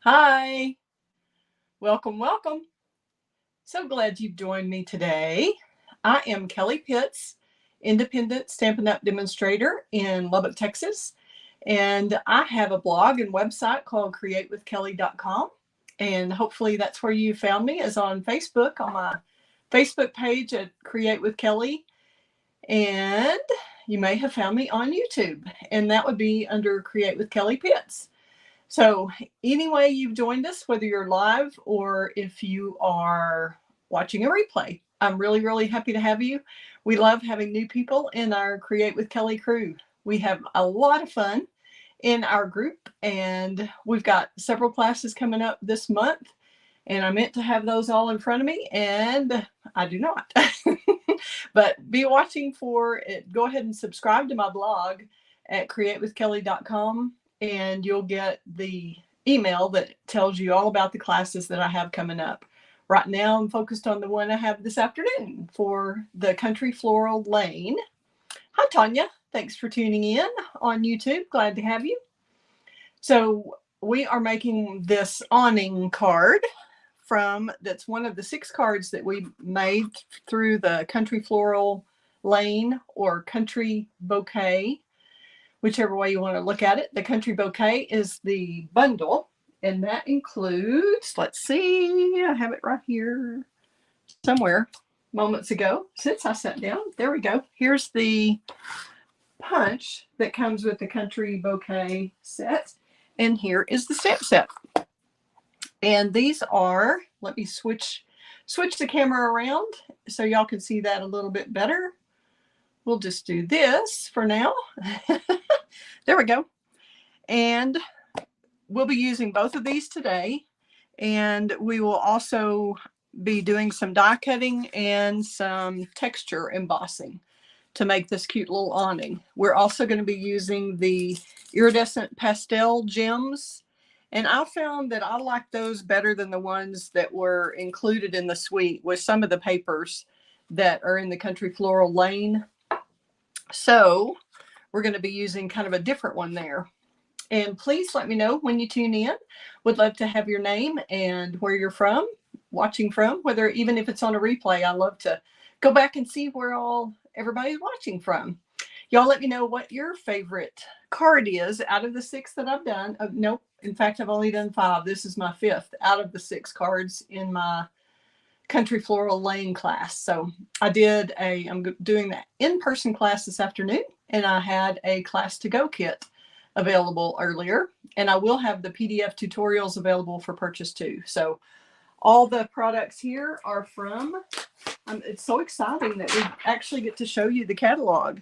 Hi, welcome, welcome. So glad you've joined me today. I am Kelly Pitts, independent Stampin' Up! Demonstrator in Lubbock, Texas. And I have a blog and website called createwithkelly.com. And hopefully that's where you found me, is on Facebook, on my Facebook page at Create with Kelly. And you may have found me on YouTube, and that would be under Create with Kelly Pitts. So anyway, you've joined us, whether you're live or if you are watching a replay, I'm really, really happy to have you. We love having new people in our Create with Kelly crew. We have a lot of fun in our group, and we've got several classes coming up this month, and I meant to have those all in front of me, and I do not. But be watching for it. Go ahead and subscribe to my blog at createwithkelly.com, and you'll get the email that tells you all about the classes that I have coming up. Right now, I'm focused on the one I have this afternoon for the Country Floral Lane. Hi, Tanya. Thanks for tuning in on YouTube. Glad to have you. So we are making this awning card that's one of the 6 cards that we made through the Country Floral Lane or Country Bouquet, whichever way you want to look at it. The Country Bouquet is the bundle, and that includes, let's see, I have it right here somewhere moments ago since I sat down. There we go. Here's the punch that comes with the Country Bouquet set, and here is the stamp set. And these are, let me switch the camera around so y'all can see that a little bit better. We'll just do this for now. There we go. And we'll be using both of these today. And we will also be doing some die cutting and some texture embossing to make this cute little awning. We're also going to be using the iridescent pastel gems. And I found that I like those better than the ones that were included in the suite with some of the papers that are in the Country Floral Lane. So we're going to be using kind of a different one there. And please let me know when you tune in. Would love to have your name and where you're from, watching from, whether even if it's on a replay. I love to go back and see where everybody's watching from. Y'all let me know what your favorite card is out of the 6 that I've done. Nope. In fact, I've only done 5. This is my 5th out of the 6 cards in my Country Floral Lane class. So I'm doing that in-person class this afternoon, and I had a class to go kit available earlier, and I will have the PDF tutorials available for purchase too. So all the products here are from, it's so exciting that we actually get to show you the catalog.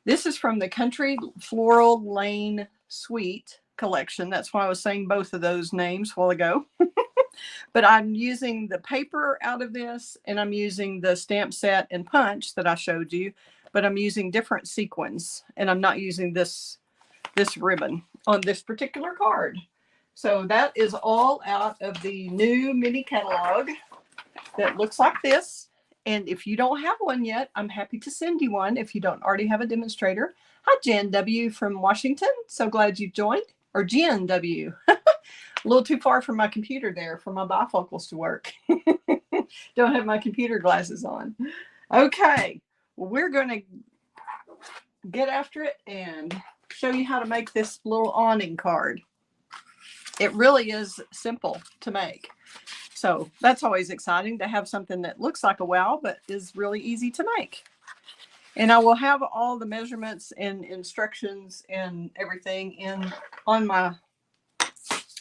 This is from the Country Floral Lane Suite collection. That's why I was saying both of those names a while ago. But I'm using the paper out of this, and I'm using the stamp set and punch that I showed you, but I'm using different sequins, and I'm not using this ribbon on this particular card. So that is all out of the new mini catalog that looks like this. And if you don't have one yet, I'm happy to send you one if you don't already have a demonstrator. Hi, Jen W. from Washington. So glad you joined. Or Jen W. A little too far from my computer there for my bifocals to work. Don't have my computer glasses on. Okay, well, we're going to get after it and show you how to make this little awning card. It really is simple to make. So that's always exciting to have something that looks like a wow, but is really easy to make. And I will have all the measurements and instructions and everything on my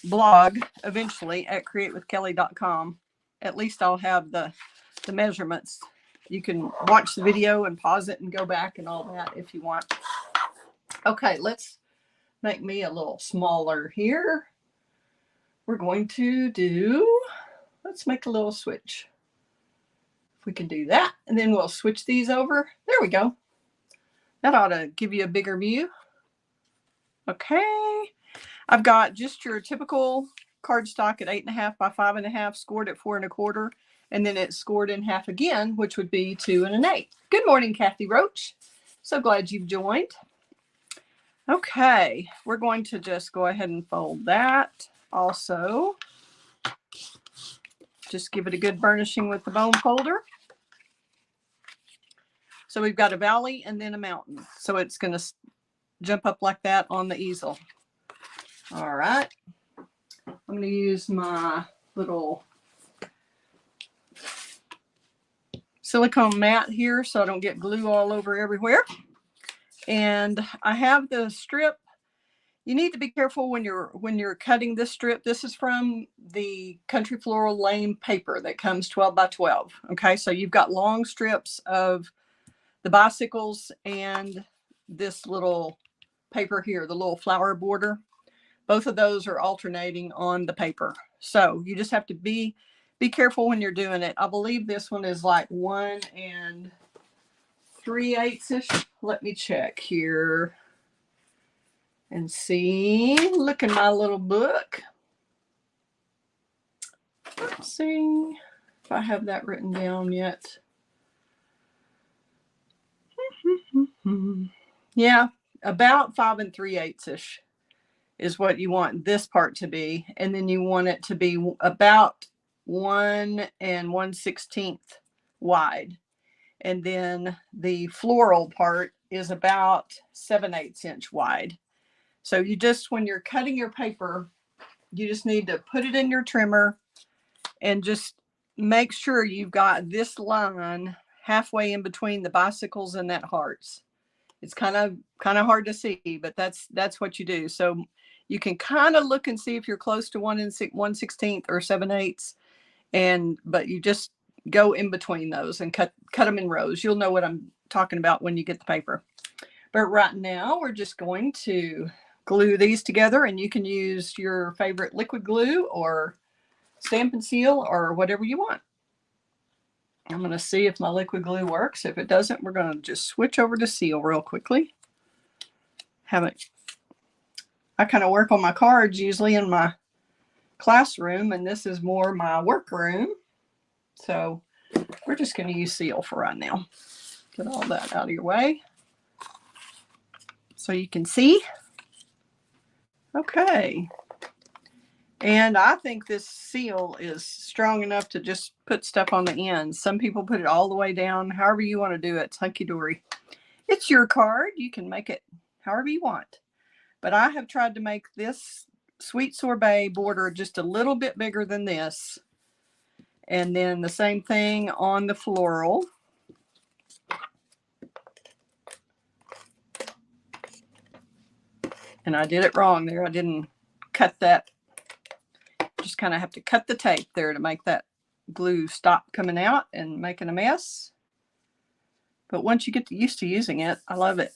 blog eventually at createwithkelly.com. At least I'll have the measurements. You can watch the video and pause it and go back and all that if you want. Okay, let's make me a little smaller here. We're going to let's make a little switch. If we can do that, and then we'll switch these over. There we go. That ought to give you a bigger view. Okay. I've got just your typical cardstock at 8.5 by 5.5, scored at 4 1/4, and then it's scored in half again, which would be 2 1/8. Good morning, Kathy Roach. So glad you've joined. Okay, we're going to just go ahead and fold that. also just give it a good burnishing with the bone folder. So we've got a valley and then a mountain. So it's going to jump up like that on the easel. All right. I'm going to use my little silicone mat here so I don't get glue all over everywhere. And I have the strip. You need to be careful when you're cutting this strip. This is from the Country Floral Lane paper that comes 12 by 12. Okay, so you've got long strips of the bicycles and this little paper here, the little flower border. Both of those are alternating on the paper. So you just have to be careful when you're doing it. I believe this one is like 1 3/8-ish. Let me check here and see. Look in my little book. Let's see if I have that written down yet. Yeah, about 5 3/8-ish is what you want this part to be. And then you want it to be about 1 1/16 wide. And then the floral part is about 7/8 inch wide. So you just, when you're cutting your paper, you just need to put it in your trimmer and just make sure you've got this line halfway in between the bicycles and that hearts. It's kind of hard to see, but that's what you do. So you can kind of look and see if you're close to 1 1/16 or 7/8, but you just go in between those and cut them in rows. You'll know what I'm talking about when you get the paper. But right now we're just going to glue these together, and you can use your favorite liquid glue or Stampin' Seal or whatever you want. I'm going to see if my liquid glue works. If it doesn't, we're going to just switch over to Seal real quickly. I kind of work on my cards usually in my classroom, and this is more my work room. So we're just going to use Seal for right now. Get all that out of your way so you can see. Okay. And I think this seal is strong enough to just put stuff on the ends. Some people put it all the way down. However you want to do it, it's hunky-dory. It's your card. You can make it however you want. But I have tried to make this Sweet Sorbet border just a little bit bigger than this. And then the same thing on the floral. And I did it wrong there. I didn't cut that. Just kind of have to cut the tape there to make that glue stop coming out and making a mess. But once you get used to using it, I love it.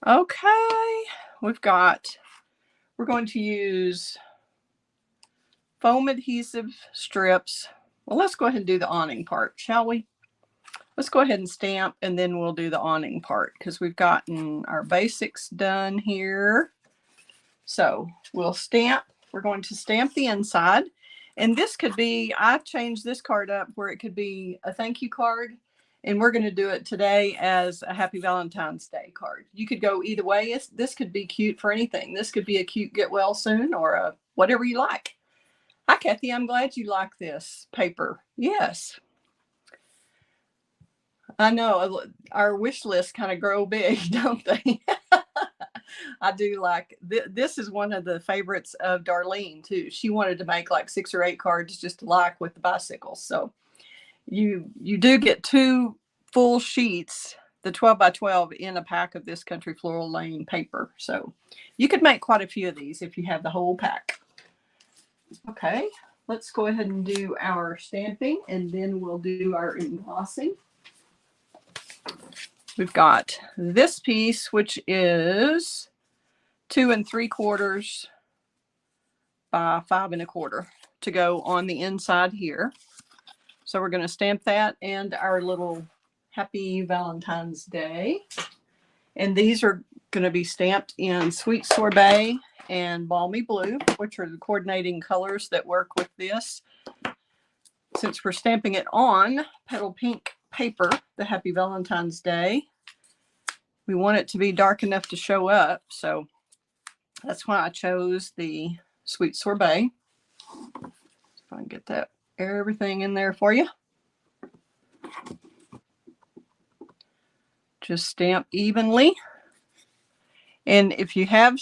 Okay, we're going to use foam adhesive strips. Well, let's go ahead and do the awning part, shall we? Let's go ahead and stamp, and then we'll do the awning part because we've gotten our basics done here. So we'll stamp. We're going to stamp the inside. And this could be, I changed this card up where it could be a thank you card. And we're going to do it today as a Happy Valentine's Day card. You could go either way. This could be cute for anything. This could be a cute get well soon or a whatever you like. Hi, Kathy. I'm glad you like this paper. Yes. I know our wish lists kind of grow big, don't they? I do like this is one of the favorites of Darlene too. She wanted to make like 6 or 8 cards just to like with the bicycles. So you do get 2 full sheets, the 12 by 12 in a pack of this Country Floral Lane paper. So you could make quite a few of these if you have the whole pack. Okay, let's go ahead and do our stamping, and then we'll do our embossing. We've got this piece, which is 2 3/4 by 5 1/4 to go on the inside here. So we're going to stamp that and our little Happy Valentine's Day. And these are going to be stamped in Sweet Sorbet and Balmy Blue, which are the coordinating colors that work with this. Since we're stamping it on Petal Pink paper, the Happy Valentine's Day, we want it to be dark enough to show up. So that's why I chose the Sweet Sorbet. If I can get that everything in there for you. Just stamp evenly. And if you have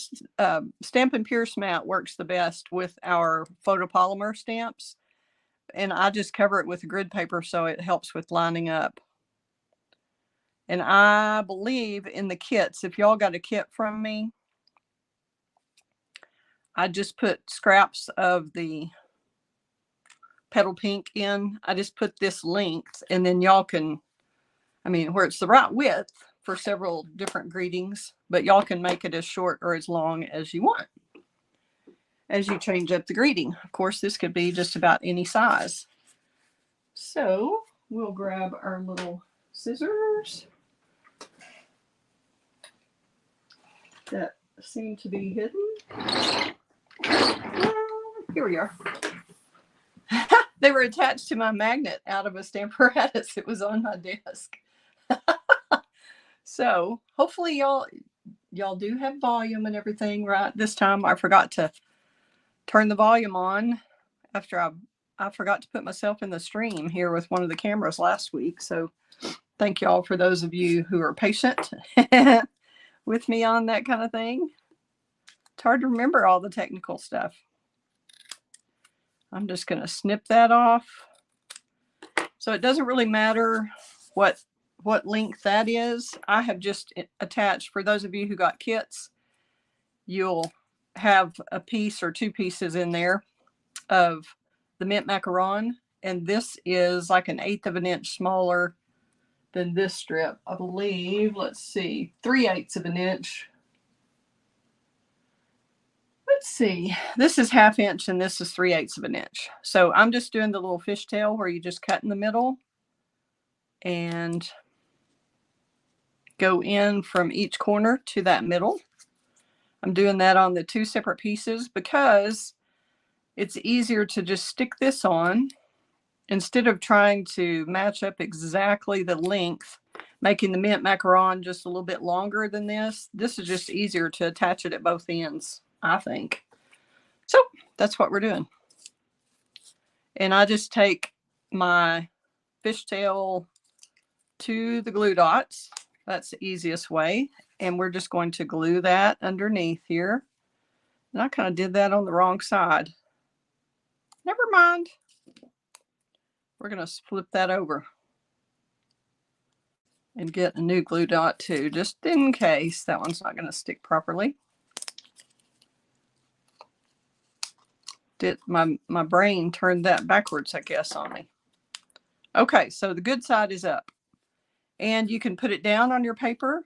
Stampin' Pierce Mat works the best with our photopolymer stamps. And I just cover it with grid paper so it helps with lining up. And I believe in the kits, if y'all got a kit from me, I just put scraps of the petal pink in. I just put this length, and then y'all can, I mean, where it's the right width for several different greetings, but y'all can make it as short or as long as you want as you change up the greeting. Of course, this could be just about any size. So we'll grab our little scissors that seem to be hidden. Here we are. They were attached to my magnet out of a Stamparatus. It was on my desk. So hopefully y'all do have volume and everything right this time. I forgot to turn the volume on after I forgot to put myself in the stream here with one of the cameras last week. So thank y'all for those of you who are patient with me on that kind of thing. It's hard to remember all the technical stuff. I'm just going to snip that off. So it doesn't really matter what length that is. I have just attached, for those of you who got kits, you'll have a piece or two pieces in there of the mint macaron, and this is like 1/8 of an inch smaller than this strip, I believe. Let's see, 3/8 of an inch. Let's see, this is 1/2 inch and this is 3/8 of an inch. So I'm just doing the little fishtail where you just cut in the middle and go in from each corner to that middle. I'm doing that on the 2 separate pieces because it's easier to just stick this on instead of trying to match up exactly the length, making the mint macaron just a little bit longer than this. This is just easier to attach it at both ends, I think. So that's what we're doing. And I just take my fishtail to the glue dots. That's the easiest way. And we're just going to glue that underneath here. And I kind of did that on the wrong side. Never mind. We're going to flip that over and get a new glue dot too, just in case that one's not going to stick properly. My brain turned that backwards, I guess, on me. Okay, so the good side is up. And you can put it down on your paper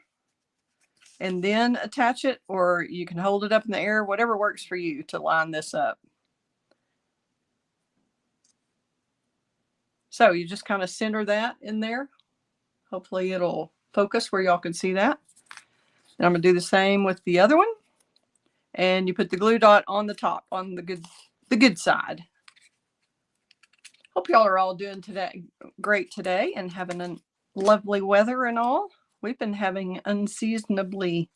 and then attach it, or you can hold it up in the air, whatever works for you to line this up. So you just kind of center that in there. Hopefully it'll focus where y'all can see that. And I'm going to do the same with the other one. And you put the glue dot on the top, on the good side. Hope y'all are all doing great today and having a lovely weather and all. We've been having unseasonably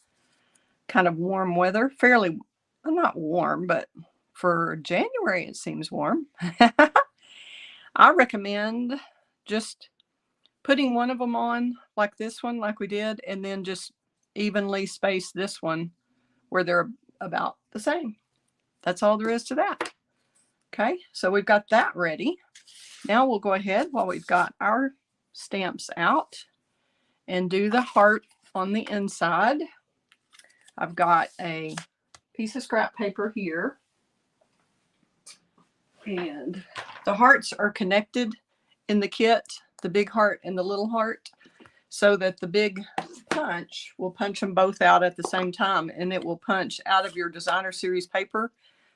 kind of warm weather, fairly, not warm, but for January it seems warm. I recommend just putting one of them on like this one, like we did, and then just evenly space this one where they're about the same. That's all there is to that. Okay, so we've got that ready. Now we'll go ahead while we've got our stamps out and do the heart on the inside. I've got a piece of scrap paper here, and the hearts are connected in the kit, the big heart and the little heart, so that the big punch will punch them both out at the same time, and it will punch out of your designer series paper.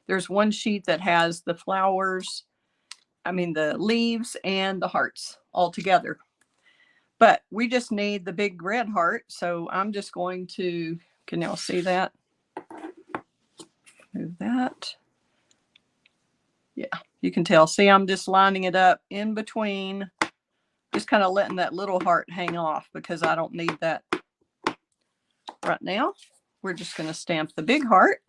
There's one sheet that has the flowers, the leaves and the hearts all together. But we just need the big red heart, so I'm just going to, can y'all see that? Move that. Yeah, you can tell. See, I'm just lining it up in between, just kind of letting that little heart hang off because I don't need that right now. We're just going to stamp the big heart.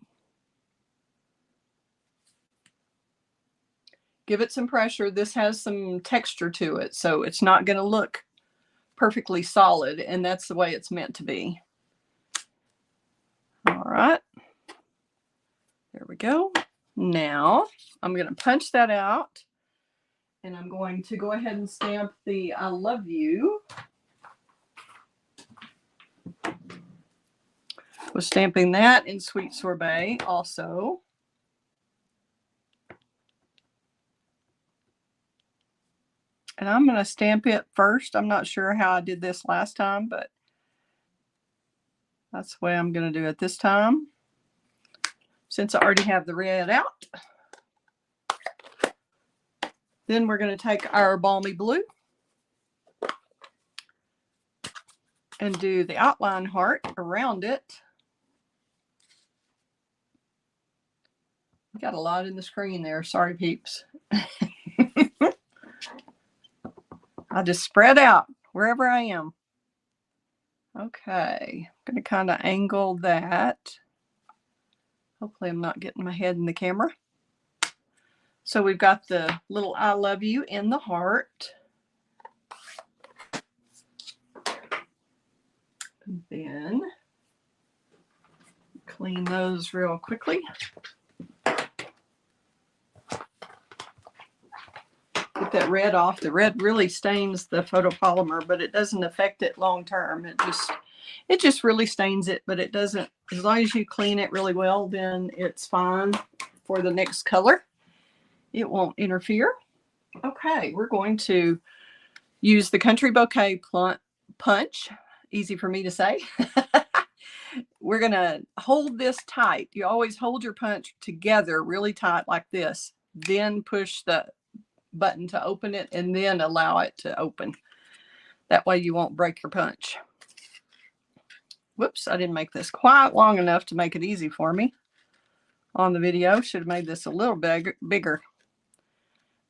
give it some pressure. This has some texture to it, so it's not going to look perfectly solid, and that's the way it's meant to be. All right, there we go. Now I'm going to punch that out, and I'm going to go ahead and stamp the I love you. Was stamping that in Sweet Sorbet also. And I'm going to stamp it first. I'm not sure how I did this last time, but that's the way I'm going to do it this time, since I already have the red out. Then we're going to take our balmy blue and do the outline heart around it. Got a lot in the screen there. Sorry, peeps. I just spread out wherever I am. Okay, I'm going to kind of angle that. Hopefully I'm not getting my head in the camera. So we've got the little I love you in the heart. And then clean those real quickly. Get that red off. The red really stains the photopolymer, but it doesn't affect it long term. It just really stains it, but it doesn't. As long as you clean it really well, then it's fine for the next color. It won't interfere. Okay, we're going to use the Country Bouquet punch. Easy for me to say. We're going to hold this tight. You always hold your punch together really tight like this. Then push the button to open it, and then allow it to open. That way you won't break your punch. Whoops, I didn't make this quite long enough to make it easy for me on the video. Should have made this a little bigger.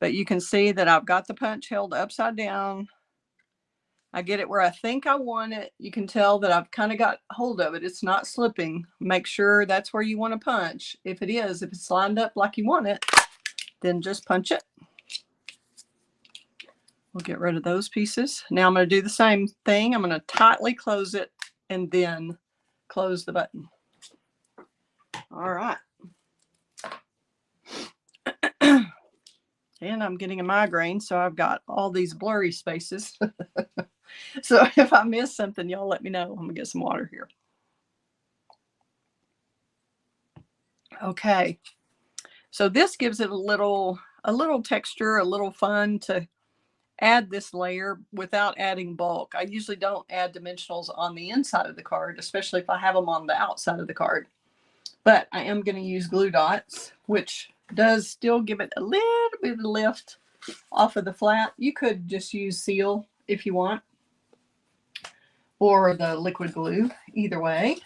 But you can see that I've got the punch held upside down. I get it where I think I want it. You can tell that I've kind of got hold of it. It's not slipping. Make sure that's where you want to punch. If it is, if it's lined up like you want it, then just punch it. We'll get rid of those pieces. Now I'm going to do the same thing. I'm going to tightly close it and then close the button. All right. And I'm getting a migraine, so I've got all these blurry spaces. So if I miss something, y'all let me know. I'm going to get some water here. Okay. So this gives it a little texture, a little fun to add this layer without adding bulk. I usually don't add dimensionals on the inside of the card, especially if I have them on the outside of the card. But I am going to use glue dots, which does still give it a little bit of lift off of the flat. You could just use seal if you want, or the liquid glue. Either way,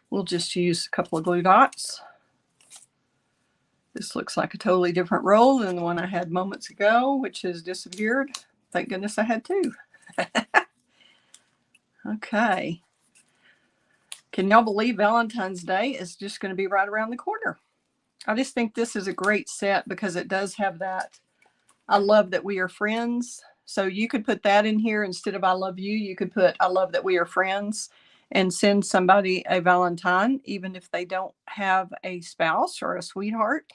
we'll just use a couple of glue dots. This looks like a totally different roll than the one I had moments ago, which has disappeared. Thank goodness I had two. Okay. Can y'all believe Valentine's Day is just going to be right around the corner? I just think this is a great set because it does have that I love that we are friends. So you could put that in here instead of I love you. You could put I love that we are friends and send somebody a Valentine, even if they don't have a spouse or a sweetheart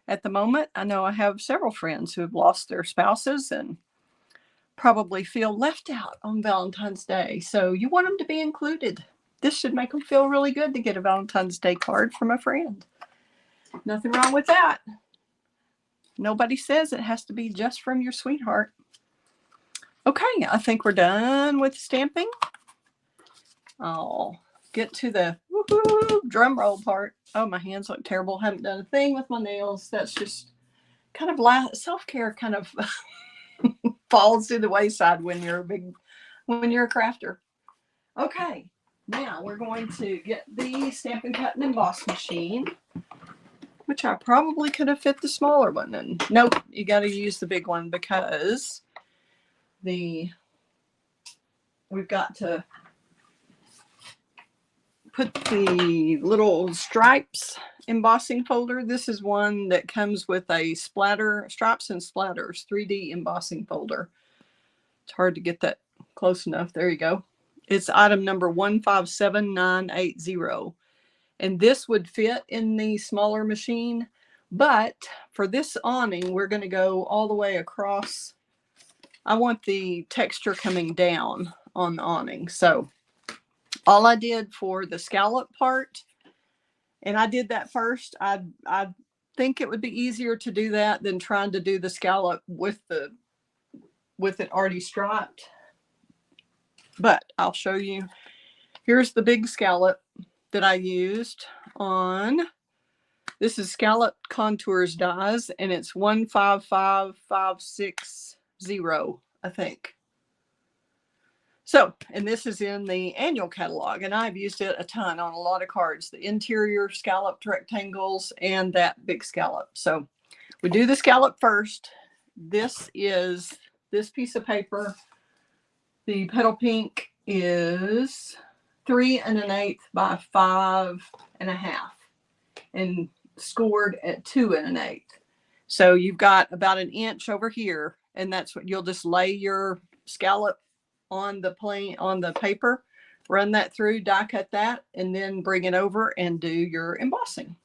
at the moment. I know I have several friends who have lost their spouses and probably feel left out on Valentine's Day. So you want them to be included. This should make them feel really good to get a Valentine's Day card from a friend. Nothing wrong with that. Nobody says it has to be just from your sweetheart. Okay, I think we're done with stamping. I'll get to the drum roll part. Oh, my hands look terrible. Haven't done a thing with my nails. That's just kind of self-care kind of falls to the wayside when you're a crafter. Okay, now we're going to get the Stampin' Cut and Emboss machine, which I probably could have fit the smaller one in. Nope, you got to use the big one because we've got to put the little stripes embossing folder. This is one that comes with a stripes and splatters 3D embossing folder. It's hard to get that close enough. There you go. It's item number 157980. And this would fit in the smaller machine. But for this awning, we're going to go all the way across. I want the texture coming down on the awning. So all I did for the scallop part, and I did that first. I think it would be easier to do that than trying to do the scallop with it already striped. But I'll show you. Here's the big scallop that I used on. This is Scallop Contours dies, and it's 155560, I think. So, and this is in the annual catalog, and I've used it a ton on a lot of cards, the interior scalloped rectangles and that big scallop. So we do the scallop first. This is this piece of paper. The petal pink is 3 1/8 by 5 1/2 and scored at 2 1/8. So you've got about an inch over here, and that's what you'll just lay your scallop on the paper, run that through, die cut that, and then bring it over and do your embossing.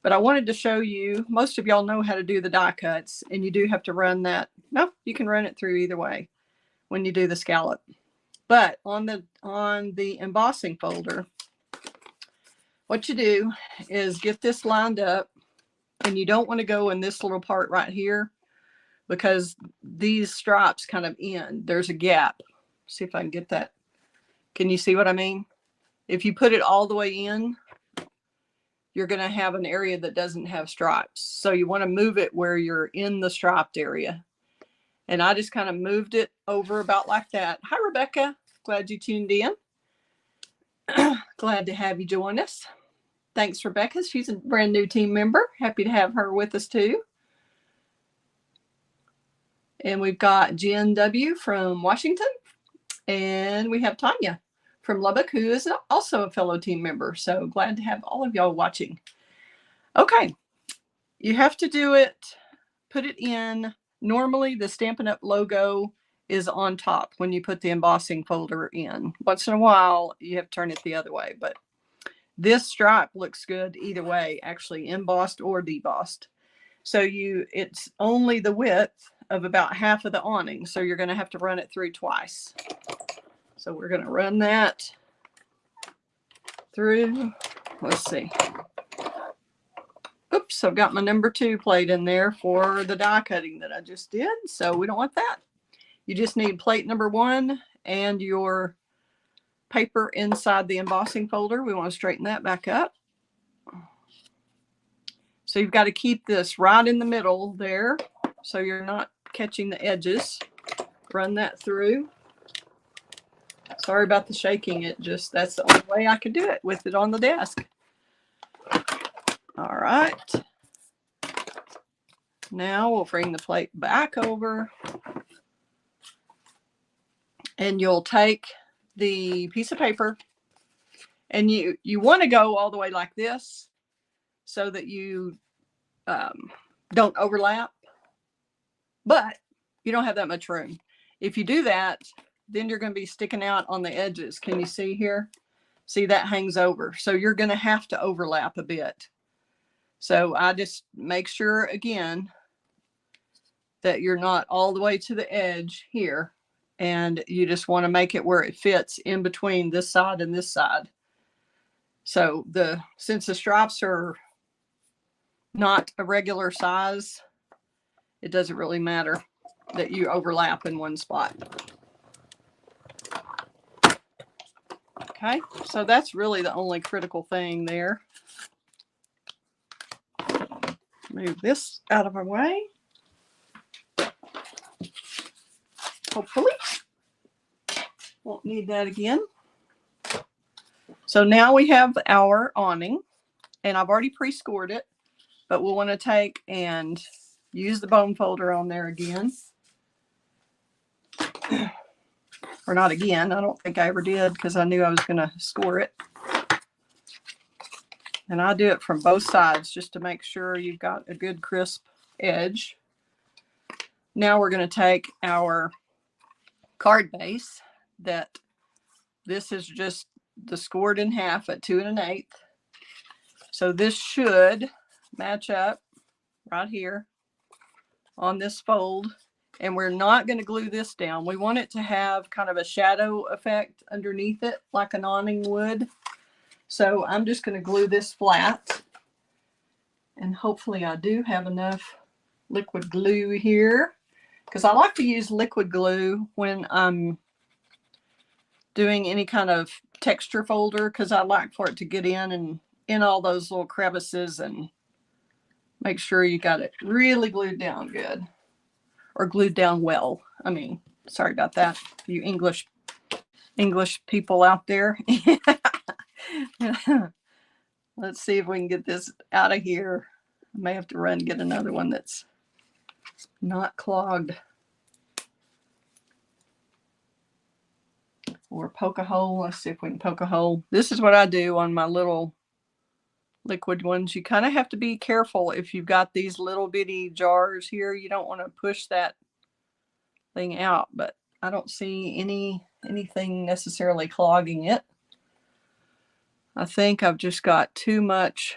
But I wanted to show you, most of y'all know how to do the die cuts, and you do have to run that. No, you can run it through either way when you do the scallop. But on the embossing folder, what you do is get this lined up, and you don't want to go in this little part right here because these stripes kind of end. There's a gap. See if I can get that. Can you see what I mean? If you put it all the way in, you're going to have an area that doesn't have stripes. So you want to move it where you're in the striped area. And I just kind of moved it over about like that. Hi, Rebecca. Glad you tuned in. Glad to have you join us. Thanks, Rebecca. She's a brand new team member. Happy to have her with us too. And we've got Jen W. from Washington. And we have Tanya from Lubbock, who is also a fellow team member. So glad to have all of y'all watching. Okay. You have to do it, put it in. Normally the Stampin' Up! Logo is on top when you put the embossing folder in. Once in a while, you have to turn it the other way. But this stripe looks good either way, actually embossed or debossed. So it's only the width of about half of the awning. So you're going to have to run it through twice. So we're going to run that through. Let's see. Oops, I've got my number 2 plate in there for the die cutting that I just did. So we don't want that. You just need plate number 1 and your paper inside the embossing folder. We want to straighten that back up. So you've got to keep this right in the middle there so you're not catching the edges. Run that through. Sorry about the shaking. That's the only way I could do it with it on the desk. All right. Now we'll bring the plate back over. And you'll take the piece of paper, and you want to go all the way like this so that you don't overlap, but you don't have that much room. If you do that, then you're going to be sticking out on the edges. Can you see here? See, that hangs over. So you're going to have to overlap a bit. So I just make sure again that you're not all the way to the edge here. And you just want to make it where it fits in between this side and this side. So since the stripes are not a regular size, it doesn't really matter that you overlap in one spot. Okay, so that's really the only critical thing there. Move this out of our way. Hopefully. Won't need that again. So now we have our awning, and I've already pre-scored it, but we'll want to take and use the bone folder on there again. Or not again. I don't think I ever did because I knew I was going to score it. And I do it from both sides just to make sure you've got a good crisp edge. Now we're going to take our card base that this is just the scored in half at 2 1/8. So this should match up right here on this fold. And we're not going to glue this down. We want it to have kind of a shadow effect underneath it, like an awning would. So I'm just going to glue this flat. And hopefully I do have enough liquid glue here, because I like to use liquid glue when I'm doing any kind of texture folder, because I like for it to get in and in all those little crevices and make sure you got it really glued down good, or glued down well. I mean, sorry about that, you English people out there. Let's see if we can get this out of here. I may have to run and get another one that's not clogged. Or poke a hole. Let's see if we can poke a hole. This is what I do on my little liquid ones. You kind of have to be careful if you've got these little bitty jars here. You don't want to push that thing out, but I don't see anything necessarily clogging it. I think I've just got too much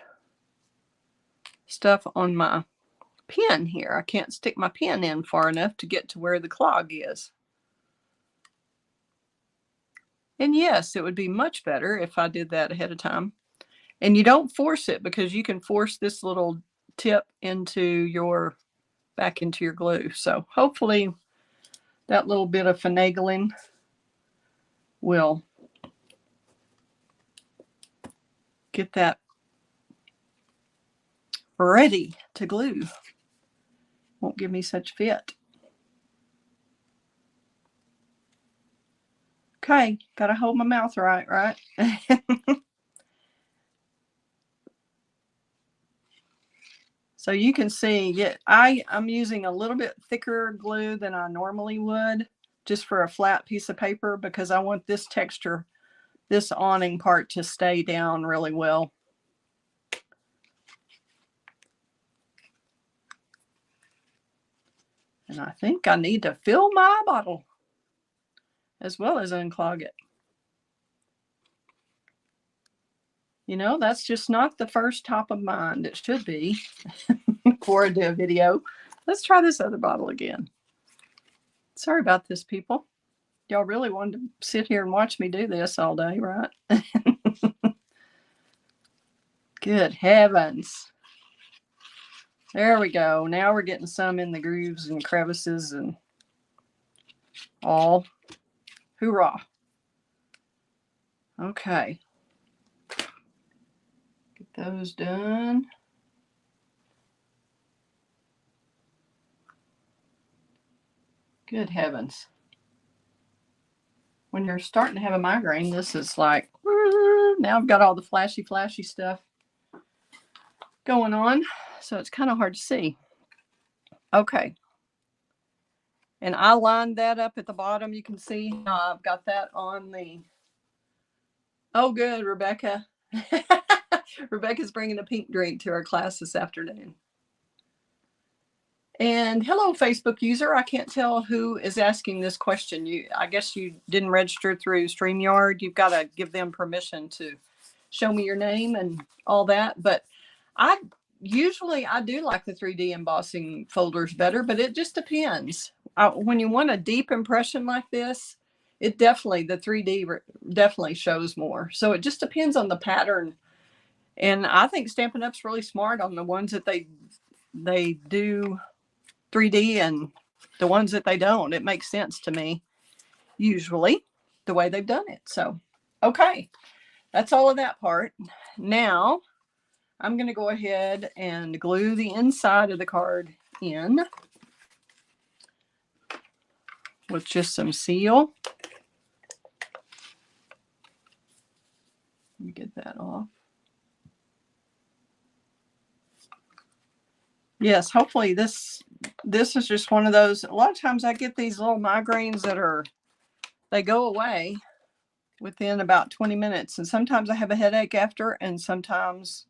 stuff on my pen here. I can't stick my pen in far enough to get to where the clog is. And yes, it would be much better if I did that ahead of time. And you don't force it, because you can force this little tip back into your glue. So hopefully that little bit of finagling will get that ready to glue. Won't give me such fit. Okay, gotta hold my mouth right? So you can see, yeah, I'm using a little bit thicker glue than I normally would, just for a flat piece of paper, because I want this texture, this awning part, to stay down really well. And I think I need to fill my bottle as well as unclog it. You know, that's just not the first top of mind. It should be before I do a video. Let's try this other bottle again. Sorry about this, people. Y'all really wanted to sit here and watch me do this all day, right? Good heavens. There we go. Now we're getting some in the grooves and crevices and all. Hoorah. Okay. Get those done. Good heavens. When you're starting to have a migraine, this is like, now I've got all the flashy stuff going on, so it's kind of hard to see. Okay. And I lined that up at the bottom. You can see I've got that on the, oh good, Rebecca. Rebecca's bringing a pink drink to our class this afternoon. And hello, Facebook user. I can't tell who is asking this question. I guess you didn't register through StreamYard. You've got to give them permission to show me your name and all that. But I do like the 3D embossing folders better, but it just depends. When you want a deep impression like this, the 3D definitely shows more. So it just depends on the pattern. And I think Stampin' Up's really smart on the ones that they do 3D and the ones that they don't. It makes sense to me, usually, the way they've done it. So, okay, that's all of that part. Now, I'm going to go ahead and glue the inside of the card in with just some seal. Let me get that off. Yes, hopefully this is just one of those. A lot of times I get these little migraines that they go away within about 20 minutes. And sometimes I have a headache after, and sometimes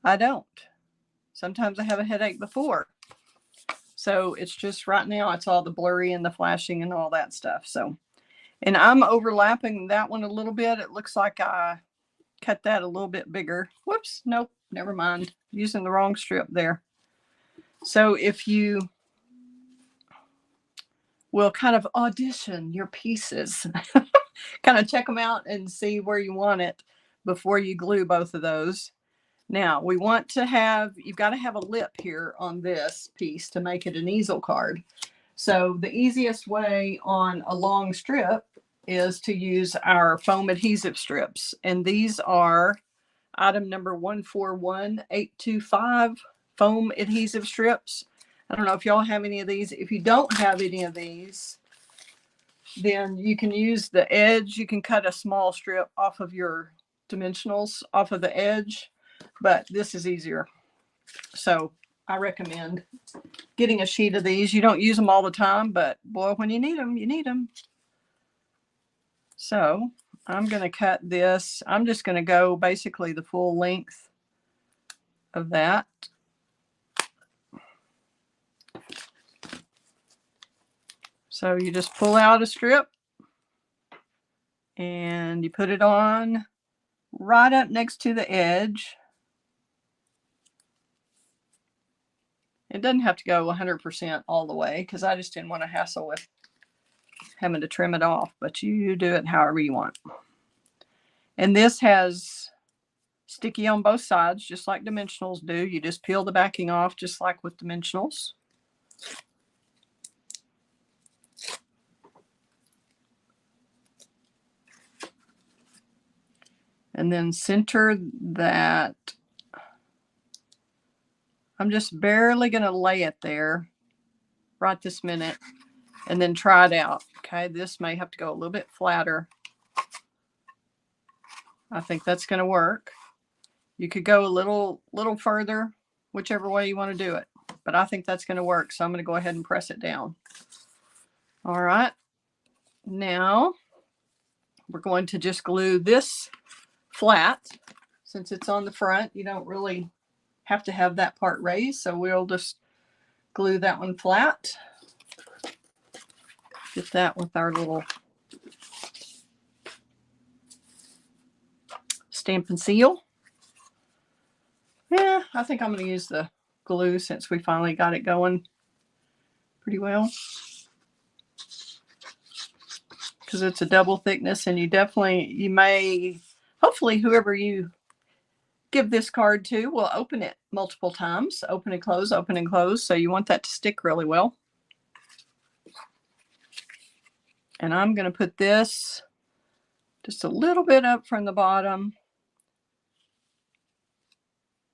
I don't. Sometimes I have a headache before. So it's just right now, it's all the blurry and the flashing and all that stuff. So, and I'm overlapping that one a little bit. It looks like I cut that a little bit bigger. Whoops, nope, never mind. Using the wrong strip there. So if you will kind of audition your pieces, kind of check them out and see where you want it before you glue both of those. Now we want to have, you've got to have a lip here on this piece to make it an easel card. So the easiest way on a long strip is to use our foam adhesive strips. And these are item number 141825 foam adhesive strips. I don't know if y'all have any of these. If you don't have any of these, then you can use the edge. You can cut a small strip off of your dimensionals off of the edge, but this is easier. So I recommend getting a sheet of these. You don't use them all the time, but boy, when you need them, you need them. So I'm going to cut this. I'm just going to go basically the full length of that. So you just pull out a strip and you put it on right up next to the edge. It doesn't have to go 100% all the way because I just didn't want to hassle with having to trim it off, but you do it however you want. And this has sticky on both sides, just like dimensionals do. You just peel the backing off just like with dimensionals. And then center that. I'm just barely going to lay it there right this minute and then try it out. Okay, this may have to go a little bit flatter. I think that's going to work. You could go a little further, whichever way you want to do it. But I think that's going to work. So I'm going to go ahead and press it down. All right. Now we're going to just glue this flat. Since it's on the front, you don't really have to have that part raised. So we'll just glue that one flat. Get that with our little Stampin' Seal. Yeah, I think I'm going to use the glue since we finally got it going pretty well. Because it's a double thickness, and you may, hopefully whoever you give this card to will open it multiple times. Open and close, open and close. So you want that to stick really well. And I'm going to put this just a little bit up from the bottom.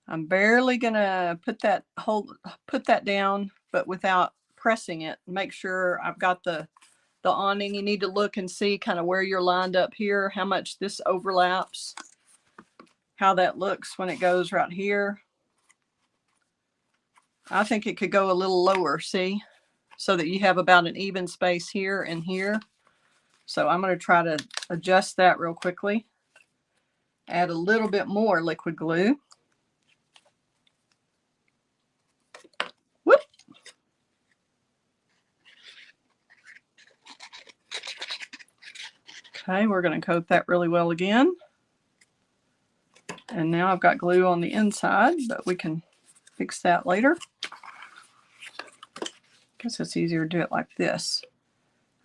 I'm barely going to put that down, but without pressing it. Make sure I've got the awning. You need to look and see kind of where you're lined up here, how much this overlaps, how that looks when it goes right here. I think it could go a little lower, see, so that you have about an even space here and here. So I'm going to try to adjust that real quickly. Add a little bit more liquid glue. Whoop. Okay, we're going to coat that really well again. And now I've got glue on the inside, but we can fix that later. Guess it's easier to do it like this.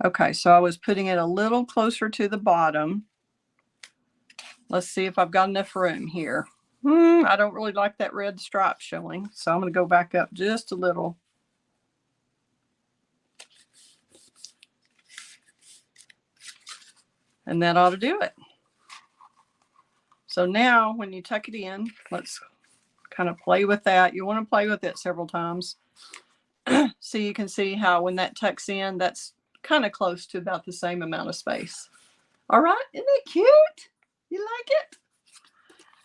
Okay, so I was putting it a little closer to the bottom. Let's see if I've got enough room here. I don't really like that red stripe showing, so I'm going to go back up just a little. And that ought to do it. So now when you tuck it in, let's kind of play with that. You want to play with it several times. So you can see how when that tucks in, that's kind of close to about the same amount of space. All right, isn't it cute? You like it?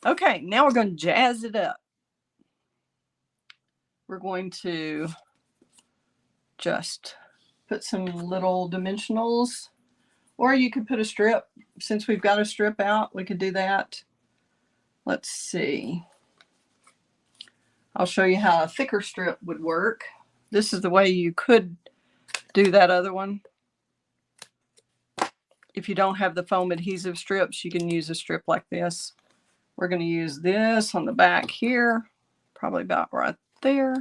Okay, now we're going to jazz it up. We're going to just put some little dimensionals, or you could put a strip. Since we've got a strip out, we could do that. Let's see. I'll show you how a thicker strip would work. This is the way you could do that other one. If you don't have the foam adhesive strips, you can use a strip like this. We're going to use this on the back here, probably about right there.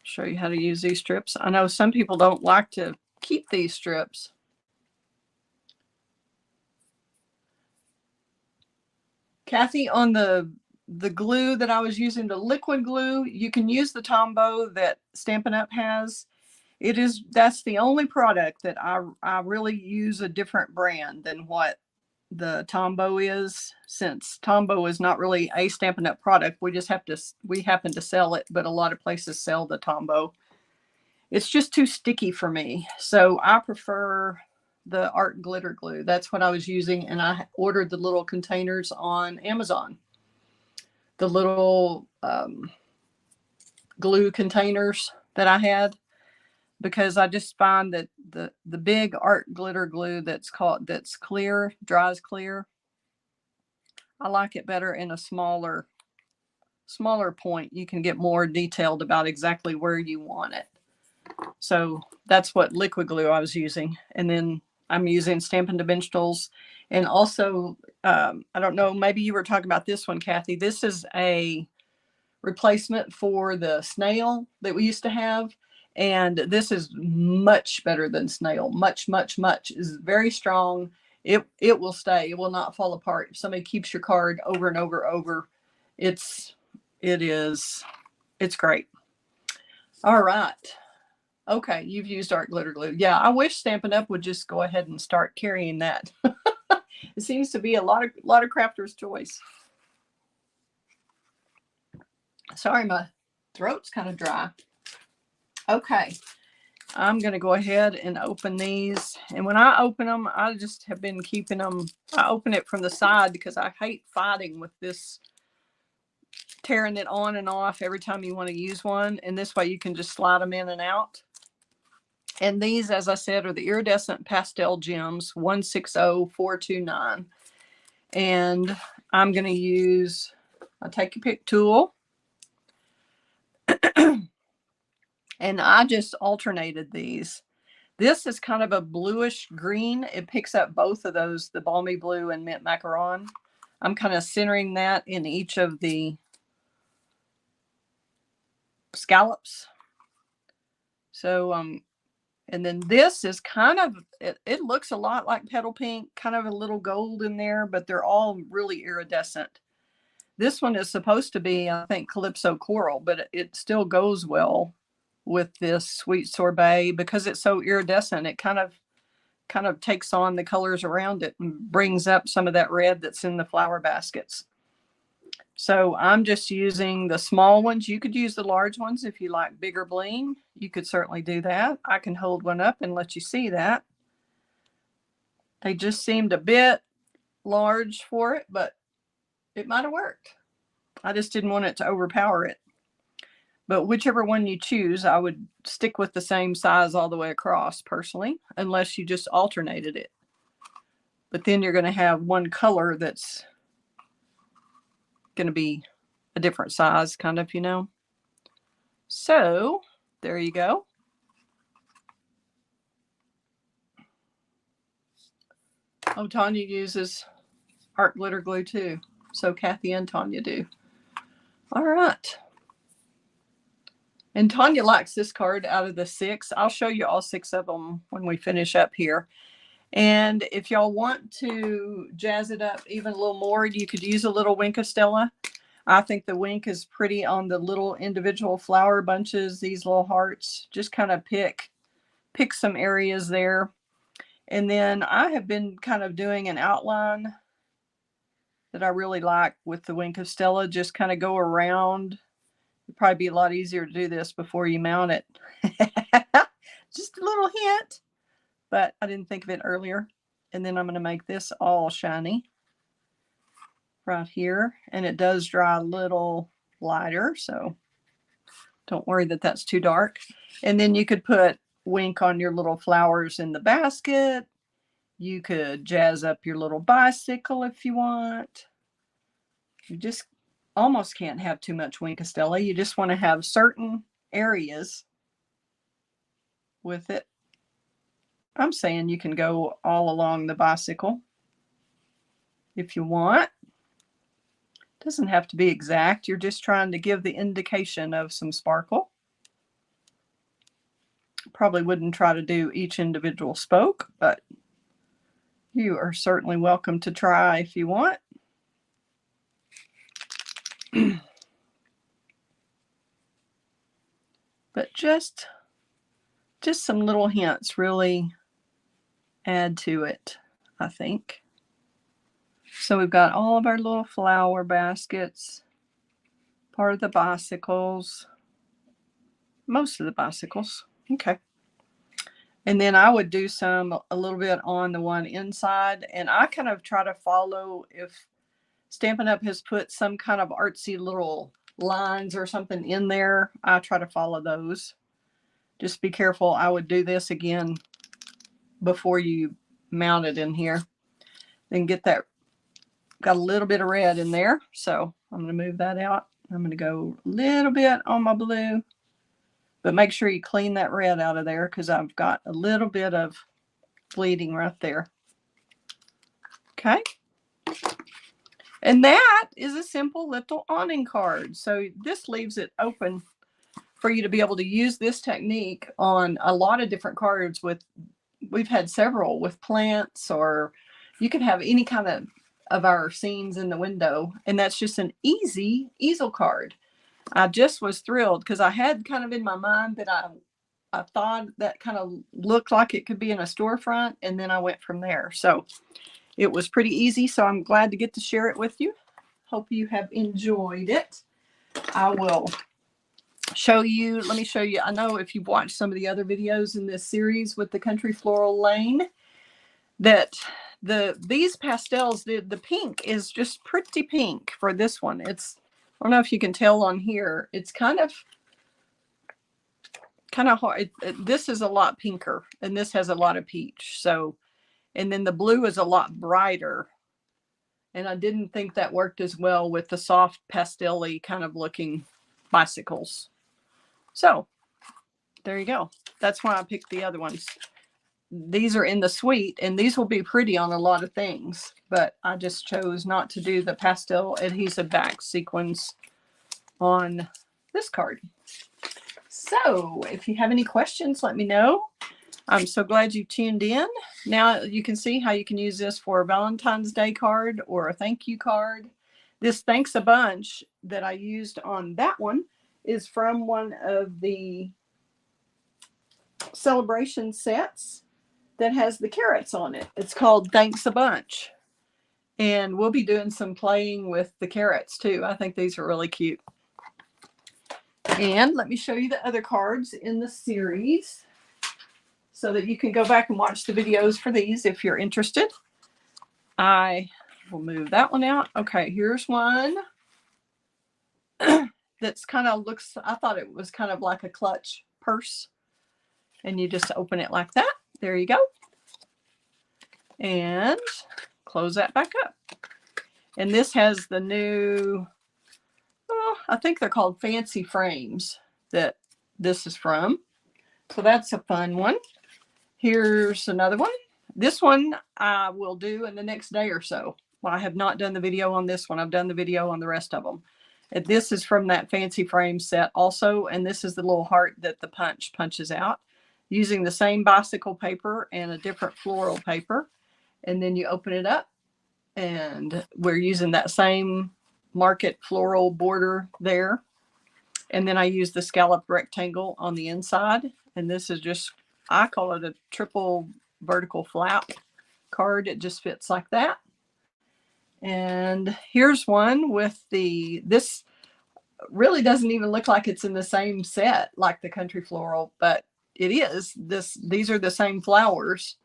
Show you how to use these strips. I know some people don't like to keep these strips. Kathy, on the glue that I was using, the liquid glue, you can use the Tombow that Stampin' Up! Has. That's the only product that I really use a different brand than what the Tombow is, since Tombow is not really a Stampin' Up! Product. We happen to sell it, but a lot of places sell the Tombow. It's just too sticky for me. So I prefer the art glitter glue. That's what I was using, and I ordered the little containers on Amazon. The little glue containers that I had, because I just find that the big art glitter glue that's clear, dries clear, I like it better in a smaller point. You can get more detailed about exactly where you want it. So that's what liquid glue I was using. And then I'm using Stampin' Dimensionals. And also, I don't know, maybe you were talking about this one, Kathy. This is a replacement for the snail that we used to have. And this is much better than snail. Much, much, much. Is very strong. It will stay. It will not fall apart. If somebody keeps your card over and over, it's great. All right. Okay, you've used art glitter glue. Yeah, I wish Stampin' Up! Would just go ahead and start carrying that. It seems to be a lot of crafters' choice. Sorry, my throat's kind of dry. Okay, I'm going to go ahead and open these. And when I open them, I just have been keeping them. I open it from the side because I hate fighting with this, tearing it on and off every time you want to use one. And this way you can just slide them in and out. And these, as I said, are the iridescent pastel gems, 160429. And I'm going to use a take your pick tool. And I just alternated these. This is kind of a bluish green. It picks up both of those, the balmy blue and mint macaron. I'm kind of centering that in each of the scallops. So, and then this is kind of, it looks a lot like petal pink, kind of a little gold in there, but they're all really iridescent. This one is supposed to be, I think, Calypso Coral, but it still goes well with this Sweet Sorbet because it's so iridescent. It kind of takes on the colors around it and brings up some of that red that's in the flower baskets. So I'm just using the small ones. You could use the large ones if you like bigger bling. You could certainly do that. I can hold one up and let you see that. They just seemed a bit large for it, but it might have worked. I just didn't want it to overpower it. But whichever one you choose, I would stick with the same size all the way across personally, unless you just alternated it. But then you're going to have one color that's going to be a different size, kind of, you know. So there you go. Oh, Tanya uses art glitter glue too. So Kathy and Tanya do. All right. And Tanya likes this card out of the 6. I'll show you all 6 of them when we finish up here. And if y'all want to jazz it up even a little more, you could use a little wink of Stella. I think the wink is pretty on the little individual flower bunches, these little hearts. Just kind of pick some areas there. And then I have been kind of doing an outline that I really like with the wink of Stella. Just kind of go around. It'd probably be a lot easier to do this before you mount it. Just a little hint, but I didn't think of it earlier. And then I'm going to make this all shiny right here. And it does dry a little lighter, so don't worry that that's too dark. And then you could put wink on your little flowers in the basket. You could jazz up your little bicycle if you want. You just almost can't have too much wing Castella. You just want to have certain areas with it. I'm saying you can go all along the bicycle if you want. Doesn't have to be exact. You're just trying to give the indication of some sparkle. Probably wouldn't try to do each individual spoke, but you are certainly welcome to try if you want. But just some little hints really add to it, I think. So we've got all of our little flower baskets, part of the bicycles, most of the bicycles. Okay. And then I would do a little bit on the one inside, and I kind of try to follow if Stampin' Up! Has put some kind of artsy little lines or something in there. I try to follow those. Just be careful. I would do this again before you mount it in here. Then get that, got a little bit of red in there. So I'm going to move that out. I'm going to go a little bit on my blue. But make sure you clean that red out of there because I've got a little bit of bleeding right there. Okay. And that is a simple little awning card. So this leaves it open for you to be able to use this technique on a lot of different cards. We've had several with plants, or you can have any kind of our scenes in the window. And that's just an easy easel card. I just was thrilled because I had kind of in my mind that I thought that kind of looked like it could be in a storefront, and then I went from there. So it was pretty easy. So I'm glad to get to share it with you. Hope you have enjoyed it. I will show you. Let me show you. I know if you've watched some of the other videos in this series with the Country Floral Lane, that these pastels, the pink is just pretty pink for this one. It's, I don't know if you can tell on here. It's kind of hard. This is a lot pinker, and this has a lot of peach. So, and then the blue is a lot brighter. And I didn't think that worked as well with the soft pastel-y kind of looking bicycles. So there you go. That's why I picked the other ones. These are in the suite, and these will be pretty on a lot of things, but I just chose not to do the pastel adhesive back sequins on this card. So if you have any questions, let me know. I'm so glad you tuned in. Now you can see how you can use this for a Valentine's Day card or a thank you card. This thanks a bunch that I used on that one is from one of the celebration sets that has the carrots on it. It's called Thanks a Bunch. And we'll be doing some playing with the carrots too. I think these are really cute. And let me show you the other cards in the series so that you can go back and watch the videos for these if you're interested. I will move that one out. Okay, here's one that's kind of looks, I thought it was kind of like a clutch purse. And you just open it like that. There you go. And close that back up. And this has the new, I think they're called fancy frames that this is from. So that's a fun one. Here's another one. This one I will do in the next day or so. Well, I have not done the video on this one. I've done the video on the rest of them. And this is from that fancy frame set also. And this is the little heart that the punch punches out using the same bicycle paper and a different floral paper. And then you open it up, and we're using that same market floral border there. And then I use the scalloped rectangle on the inside. And this is just, I call it a triple vertical flap card. It just fits like that. And here's one with this really doesn't even look like it's in the same set like the Country Floral, but it is. These are the same flowers.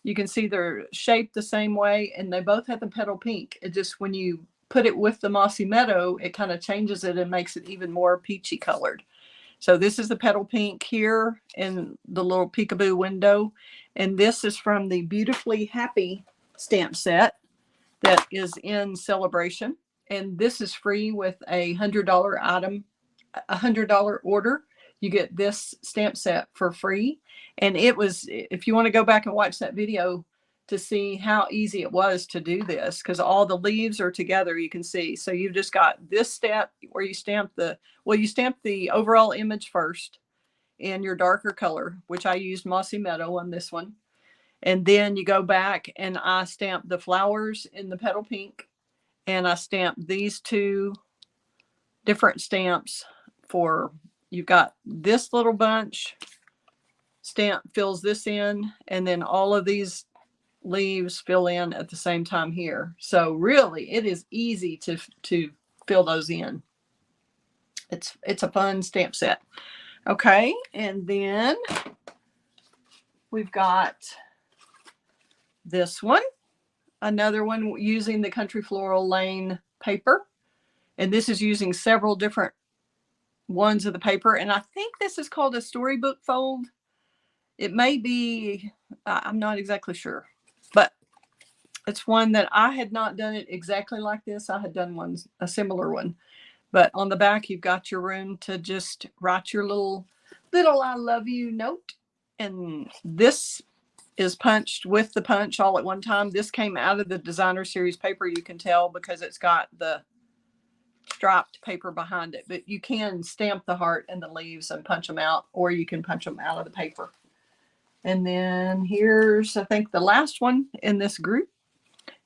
You can see they're shaped the same way, and they both have the petal pink. It just, when you put it with the Mossy Meadow, it kind of changes it and makes it even more peachy colored. So this is the petal pink here in the little peekaboo window. And this is from the Beautifully Happy stamp set that is in Celebration. and this is free with a $100 item, $100 order. You get this stamp set for free. And it was, if you want to go back and watch that video to see how easy it was to do this, because all the leaves are together, you can see. So you've just got this step where you stamp you stamp the overall image first in your darker color, which I used Mossy Meadow on this one. And then you go back and I stamp the flowers in the petal pink, and I stamp these two different stamps for, you've got this little bunch stamp fills this in, and then all of these leaves fill in at the same time here. So really it is easy to fill those in. It's a fun stamp set. Okay, and then we've got this one, another one using the Country Floral Lane paper, and this is using several different ones of the paper, and I think this is called a storybook fold. It may be, I'm not exactly sure, but it's one that I had not done it exactly like this. I had done a similar one, but on the back you've got your room to just write your little I love you note. And this is punched with the punch all at one time. This came out of the designer series paper, you can tell, because it's got the striped paper behind it. But you can stamp the heart and the leaves and punch them out, or you can punch them out of the paper. And then here's, I think, the last one in this group.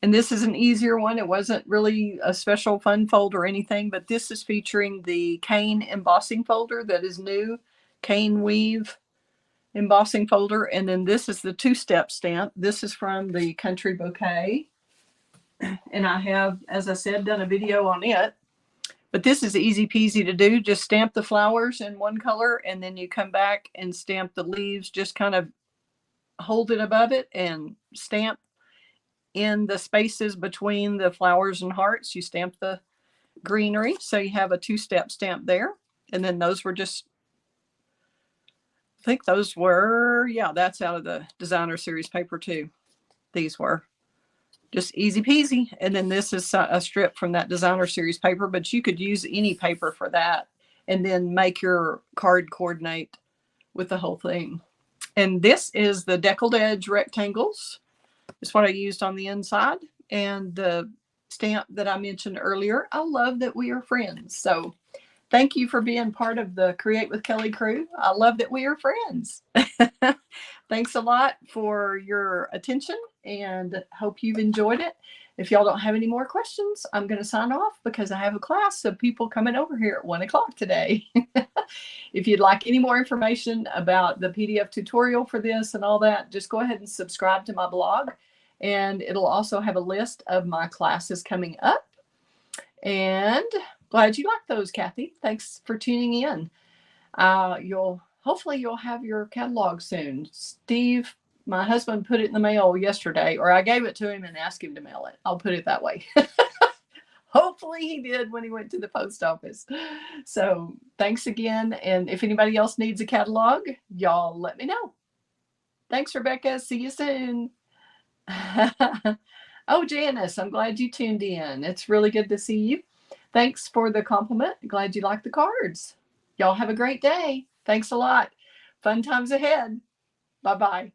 And this is an easier one. It wasn't really a special fun fold or anything, but this is featuring the cane embossing folder that is new, cane weave embossing folder. And then this is the two-step stamp. This is from the Country Bouquet. And I have, as I said, done a video on it. But this is easy peasy to do. Just stamp the flowers in one color, and then you come back and stamp the leaves. Just kind of hold it above it and stamp in the spaces between the flowers and hearts. You stamp the greenery. So you have a two-step stamp there. And then those were just, I think those were, yeah, that's out of the designer series paper too. These were just easy peasy. And then this is a strip from that designer series paper, but you could use any paper for that and then make your card coordinate with the whole thing. And this is the deckled edge rectangles. It's what I used on the inside. And the stamp that I mentioned earlier, I love that we are friends. So thank you for being part of the Create with Kelly crew. I love that we are friends. Thanks a lot for your attention, and hope you've enjoyed it. If y'all don't have any more questions, I'm going to sign off because I have a class of people coming over here at 1 o'clock today. If you'd like any more information about the PDF tutorial for this and all that, just go ahead and subscribe to my blog, and it'll also have a list of my classes coming up. And glad you liked those, Kathy. Thanks for tuning in. Hopefully you'll have your catalog soon. Steve, my husband, put it in the mail yesterday, or I gave it to him and asked him to mail it. I'll put it that way. Hopefully he did when he went to the post office. So thanks again. And if anybody else needs a catalog, y'all let me know. Thanks, Rebecca. See you soon. Oh, Janice, I'm glad you tuned in. It's really good to see you. Thanks for the compliment. Glad you like the cards. Y'all have a great day. Thanks a lot. Fun times ahead. Bye-bye.